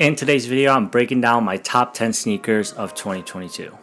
In today's video, I'm breaking down my top 10 sneakers of 2022.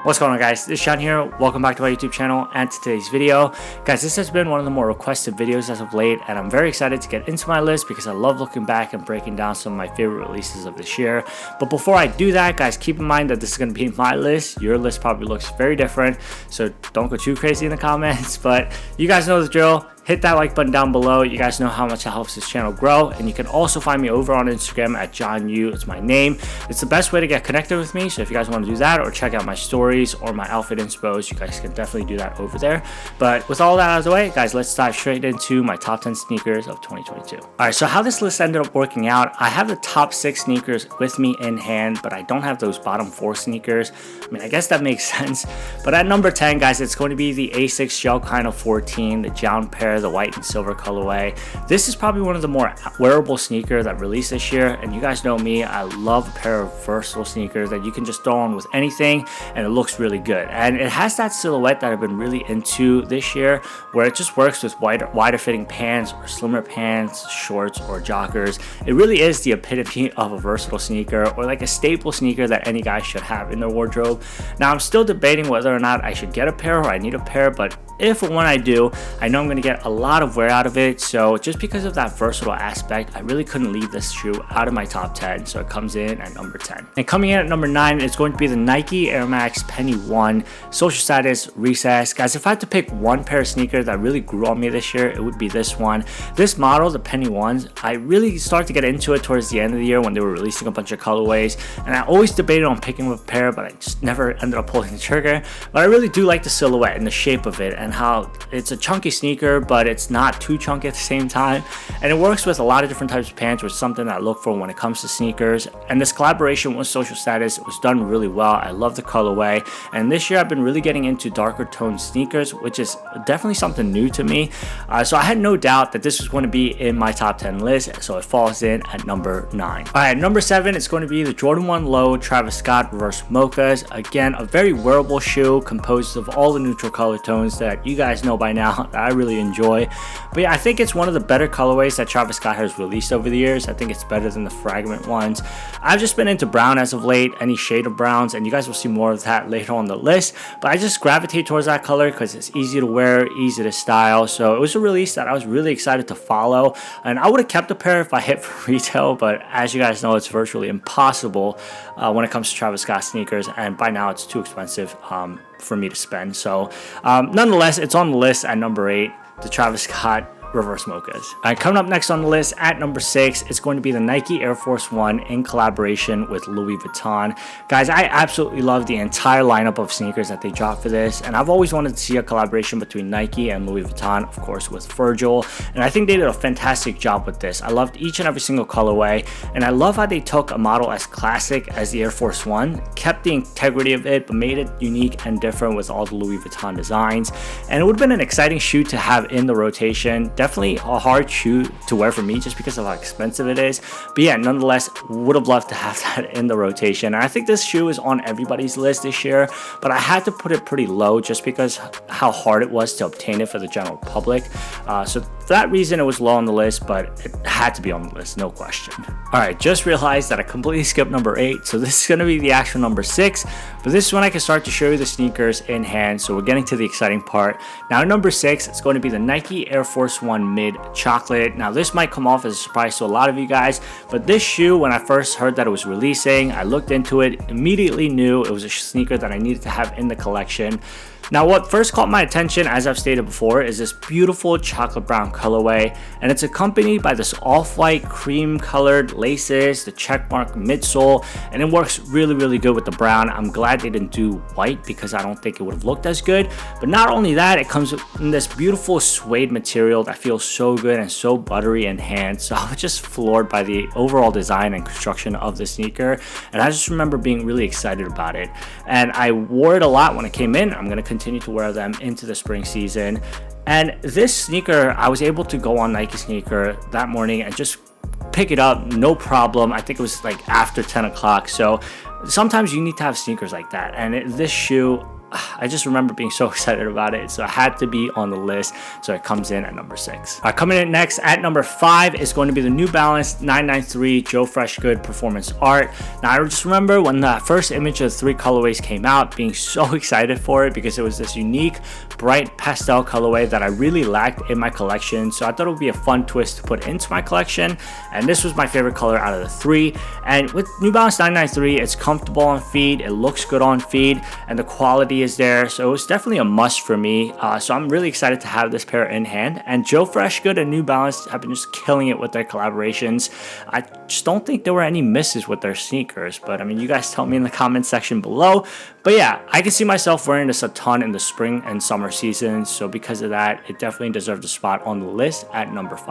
What's going on, guys? This is Sean here. Welcome back to my YouTube channel and to today's video. Guys, this has been one of the more requested videos as of late, and I'm very excited to get into my list because I love looking back and breaking down some of my favorite releases of this year. But before I do that, guys, keep in mind that this is going to be my list. Your list probably looks very different, so don't go too crazy in the comments. But you guys know the drill. Hit that like button down below. You guys know how much it helps this channel grow. And you can also find me over on Instagram at John Yu. It's my name. It's the best way to get connected with me. So if you guys want to do that or check out my stories or my outfit inspos, you guys can definitely do that over there. But with all that out of the way, guys, let's dive straight into my top 10 sneakers of 2022. All right, so how this list ended up working out, I have the top 6 sneakers with me in hand, but I don't have those bottom 4 sneakers. I mean, I guess that makes sense. But at number 10, guys, it's going to be the Asics Gel Kino 14, the Down pair, the white and silver colorway. This is probably one of the more wearable sneakers that released this year, and you guys know me, I love a pair of versatile sneakers that you can just throw on with anything and it looks really good. And it has that silhouette that I've been really into this year, where it just works with wider fitting pants or slimmer pants, shorts, or joggers. It really is the epitome of a versatile sneaker, or like a staple sneaker that any guy should have in their wardrobe. Now, I'm still debating whether or not I should get a pair or I need a pair, but if and when I do, I know I'm going to get a lot of wear out of it. So just because of that versatile aspect, I really couldn't leave this shoe out of my top 10. So it comes in at number 10. And coming in at number 9, it's going to be the Nike Air Max Penny 1 Social Status Recess. Guys, if I had to pick one pair of sneakers that really grew on me this year, it would be this one. This model, the Penny 1s, I really started to get into it towards the end of the year when they were releasing a bunch of colorways. And I always debated on picking up a pair, but I just never ended up pulling the trigger. But I really do like the silhouette and the shape of it, and how it's a chunky sneaker, but it's not too chunky at the same time. And it works with a lot of different types of pants, which is something that I look for when it comes to sneakers. And this collaboration with Social Status was done really well. I love the colorway. And this year I've been really getting into darker toned sneakers, which is definitely something new to me. So I had no doubt that this was going to be in my top 10 list. So it falls in at number 9. All right, number 7, it's going to be the Jordan 1 Low Travis Scott Reverse Mochas. Again, a very wearable shoe composed of all the neutral color tones that you guys know by now that I really enjoy. But yeah, I think it's one of the better colorways that Travis Scott has released over the years. I think it's better than the Fragment ones. I've just been into brown as of late, any shade of browns, and you guys will see more of that later on the list. But I just gravitate towards that color because it's easy to wear, easy to style. So it was a release that I was really excited to follow, and I would have kept a pair if I hit for retail, but as you guys know, it's virtually impossible when it comes to Travis Scott sneakers, and by now it's too expensive for me to spend. So nonetheless, it's on the list at number 8, the Travis Scott Reverse Mochas. All right, coming up next on the list at number 6, it's going to be the Nike Air Force 1 in collaboration with Louis Vuitton. Guys, I absolutely love the entire lineup of sneakers that they dropped for this, and I've always wanted to see a collaboration between Nike and Louis Vuitton, of course with Virgil, and I think they did a fantastic job with this. I loved each and every single colorway, and I love how they took a model as classic as the Air Force 1, kept the integrity of it, but made it unique and different with all the Louis Vuitton designs. And it would have been an exciting shoe to have in the rotation. Definitely a hard shoe to wear for me just because of how expensive it is. But yeah, nonetheless, would have loved to have that in the rotation. And I think this shoe is on everybody's list this year, but I had to put it pretty low just because how hard it was to obtain it for the general public. So for that reason, it was low on the list, but it had to be on the list, no question. All right, just realized that I completely skipped number 8. So this is going to be the actual number 6, but this is when I can start to show you the sneakers in hand. So we're getting to the exciting part. Now, number 6, it's going to be the Nike Air Force 1 Mid Chocolate. Now, this might come off as a surprise to a lot of you guys, but this shoe, when I first heard that it was releasing, I looked into it, immediately knew it was a sneaker that I needed to have in the collection. Now, what first caught my attention, as I've stated before, is this beautiful chocolate brown colorway, and it's accompanied by this off-white cream colored laces, the checkmark midsole, and it works really, really good with the brown. I'm glad they didn't do white because I don't think it would have looked as good. But not only that, it comes in this beautiful suede material that feels so good and so buttery in hand. So I was just floored by the overall design and construction of the sneaker, and I just remember being really excited about it. And I wore it a lot when it came in. I'm going to continue to wear them into the spring season. And this sneaker, I was able to go on Nike Sneaker that morning and just pick it up, no problem. I think it was like after 10 o'clock. So sometimes you need to have sneakers like that. And this shoe I just remember being so excited about it, so it had to be on the list, so it comes in at number 6. All right, coming in next at number 5 is going to be the New Balance 993 Joe Freshgood Performance Art. Now, I just remember when the first image of the 3 colorways came out, being so excited for it because it was this unique, bright pastel colorway that I really lacked in my collection, so I thought it would be a fun twist to put into my collection, and this was my favorite color out of the 3. And with New Balance 993, it's comfortable on feet, it looks good on feet, and the quality is there, so it was definitely a must for me. So I'm really excited to have this pair in hand, and Joe Freshgood and New Balance have been just killing it with their collaborations. I just don't think there were any misses with their sneakers, but I mean, you guys tell me in the comment section below. But yeah, I can see myself wearing this a ton in the spring and summer seasons, so because of that, it definitely deserves a spot on the list at number 5.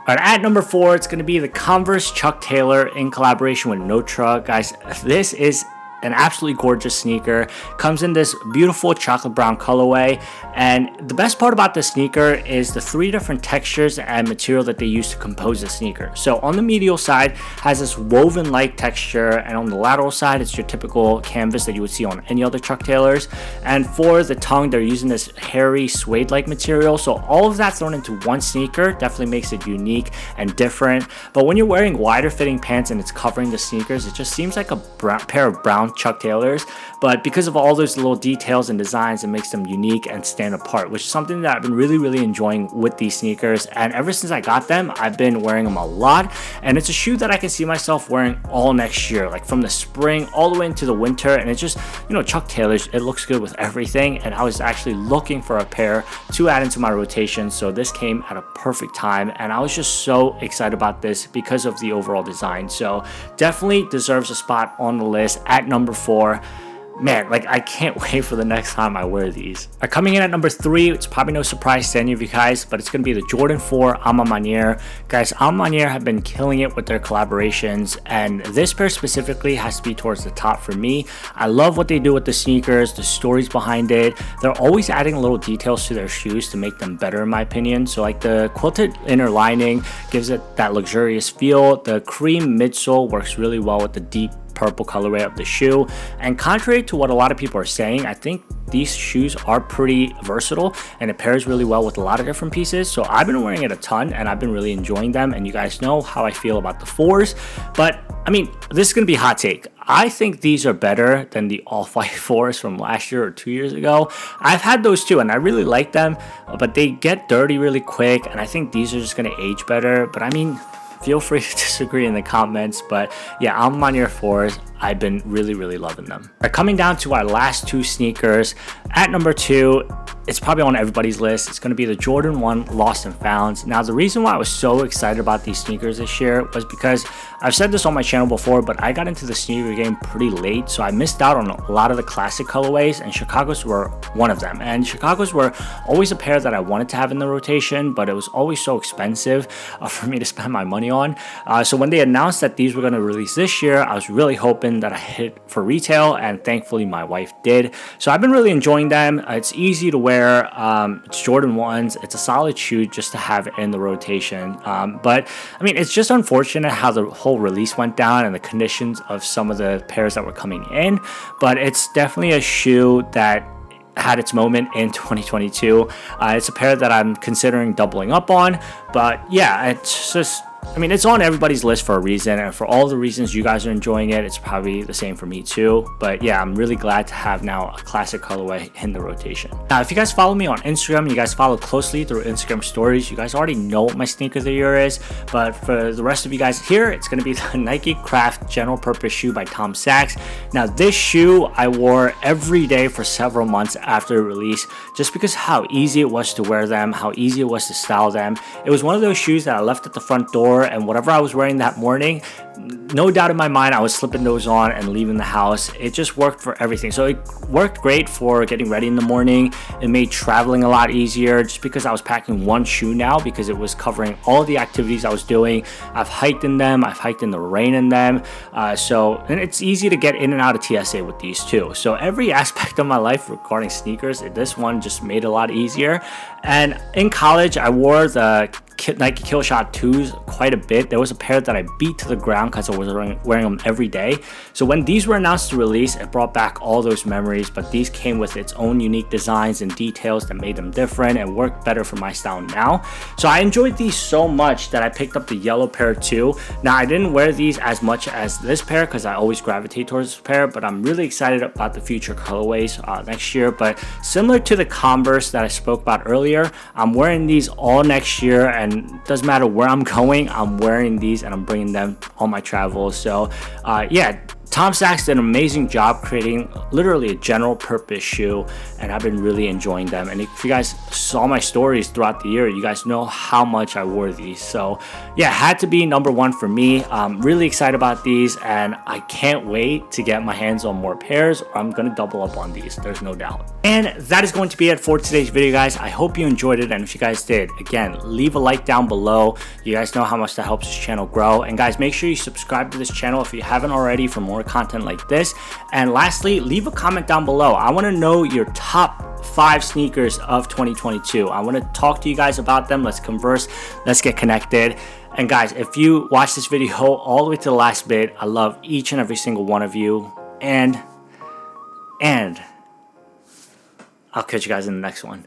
All right, at number 4, it's going to be the Converse Chuck Taylor in collaboration with Notre. Guys, this is an absolutely gorgeous sneaker. Comes in this beautiful chocolate brown colorway, and the best part about this sneaker is the 3 different textures and material that they use to compose the sneaker. So on the medial side has this woven like texture, and on the lateral side it's your typical canvas that you would see on any other Chuck Taylors, and for the tongue they're using this hairy suede like material. So all of that thrown into one sneaker definitely makes it unique and different. But when you're wearing wider fitting pants and it's covering the sneakers, it just seems like a pair of brown Chuck Taylors, but because of all those little details and designs, it makes them unique and stand apart, which is something that I've been really enjoying with these sneakers. And ever since I got them, I've been wearing them a lot, and it's a shoe that I can see myself wearing all next year, like from the spring all the way into the winter. And it's just, you know, Chuck Taylors, it looks good with everything, and I was actually looking for a pair to add into my rotation, so this came at a perfect time, and I was just so excited about this because of the overall design. So definitely deserves a spot on the list at number 4. Man, like, I can't wait for the next time I wear these. Coming in at number 3, it's probably no surprise to any of you guys, but it's going to be the Jordan 4 A Ma Maniere. Guys, A Ma Maniere have been killing it with their collaborations, and this pair specifically has to be towards the top for me. I love what they do with the sneakers, the stories behind it. They're always adding little details to their shoes to make them better, in my opinion. So like the quilted inner lining gives it that luxurious feel. The cream midsole works really well with the deep purple colorway of the shoe, and contrary to what a lot of people are saying, I think these shoes are pretty versatile and it pairs really well with a lot of different pieces. So I've been wearing it a ton and I've been really enjoying them, and you guys know how I feel about the 4s. But I mean, this is gonna be a hot take. I think these are better than the Off-White 4s from last year or 2 years ago. I've had those too and I really like them, but they get dirty really quick, and I think these are just gonna age better. But I mean, feel free to disagree in the comments, but yeah, I'm on your 4s. I've been really loving them. Coming down to our last 2 sneakers, at number 2, it's probably on everybody's list. It's going to be the Jordan 1 Lost and Found. Now, the reason why I was so excited about these sneakers this year was because I've said this on my channel before, but I got into the sneaker game pretty late, so I missed out on a lot of the classic colorways, and Chicago's were one of them. And Chicago's were always a pair that I wanted to have in the rotation, but it was always so expensive for me to spend my money on. So when they announced that these were going to release this year, I was really hoping that I hit for retail, and thankfully my wife did. So I've been really enjoying them. It's easy to wear. It's Jordan 1s. It's a solid shoe just to have in the rotation. But I mean, it's just unfortunate how the whole release went down and the conditions of some of the pairs that were coming in. But it's definitely a shoe that had its moment in 2022. It's a pair that I'm considering doubling up on. But yeah, it's just, I mean, it's on everybody's list for a reason, and for all the reasons you guys are enjoying it, it's probably the same for me too. But yeah, I'm really glad to have now a classic colorway in the rotation. Now, if you guys follow me on Instagram, you guys follow closely through Instagram stories, you guys already know what my sneaker of the year is. But for the rest of you guys here, it's going to be the Nike Craft General Purpose Shoe by Tom Sachs. Now, this shoe I wore every day for several months after release, just because how easy it was to wear them, how easy it was to style them. It was one of those shoes that I left at the front door, and whatever I was wearing that morning, no doubt in my mind I was slipping those on and leaving the house. It just worked for everything. So it worked great for getting ready in the morning. It made traveling a lot easier just because I was packing one shoe now, because it was covering all the activities I was doing. I've hiked in them, I've hiked in the rain in them, and it's easy to get in and out of TSA with these too. So every aspect of my life regarding sneakers, this one just made it a lot easier. And in college I wore the Nike Killshot 2s quite a bit. There was a pair that I beat to the ground because I was wearing them every day. So when these were announced to release, it brought back all those memories, but these came with its own unique designs and details that made them different and worked better for my style now. So I enjoyed these so much that I picked up the yellow pair too. Now I didn't wear these as much as this pair because I always gravitate towards this pair, but I'm really excited about the future colorways next year. But similar to the Converse that I spoke about earlier, I'm wearing these all next year, and it doesn't matter where I'm going, I'm wearing these and I'm bringing them on my travels. So yeah, Tom Sachs did an amazing job creating literally a general purpose shoe, and I've been really enjoying them. And if you guys saw my stories throughout the year, you guys know how much I wore these. So yeah, had to be number one for me. I'm really excited about these, and I can't wait to get my hands on more pairs, or I'm gonna double up on these, there's no doubt. And that is going to be it for today's video, guys. I hope you enjoyed it, and if you guys did, again, leave a like down below. You guys know how much that helps this channel grow. And guys, make sure you subscribe to this channel if you haven't already for more content like this. And lastly, leave a comment down below. I want to know your top 5 sneakers of 2022. I want to talk to you guys about them. Let's converse, let's get connected. And guys, if you watch this video all the way to the last bit, I love each and every single one of you, and I'll catch you guys in the next one.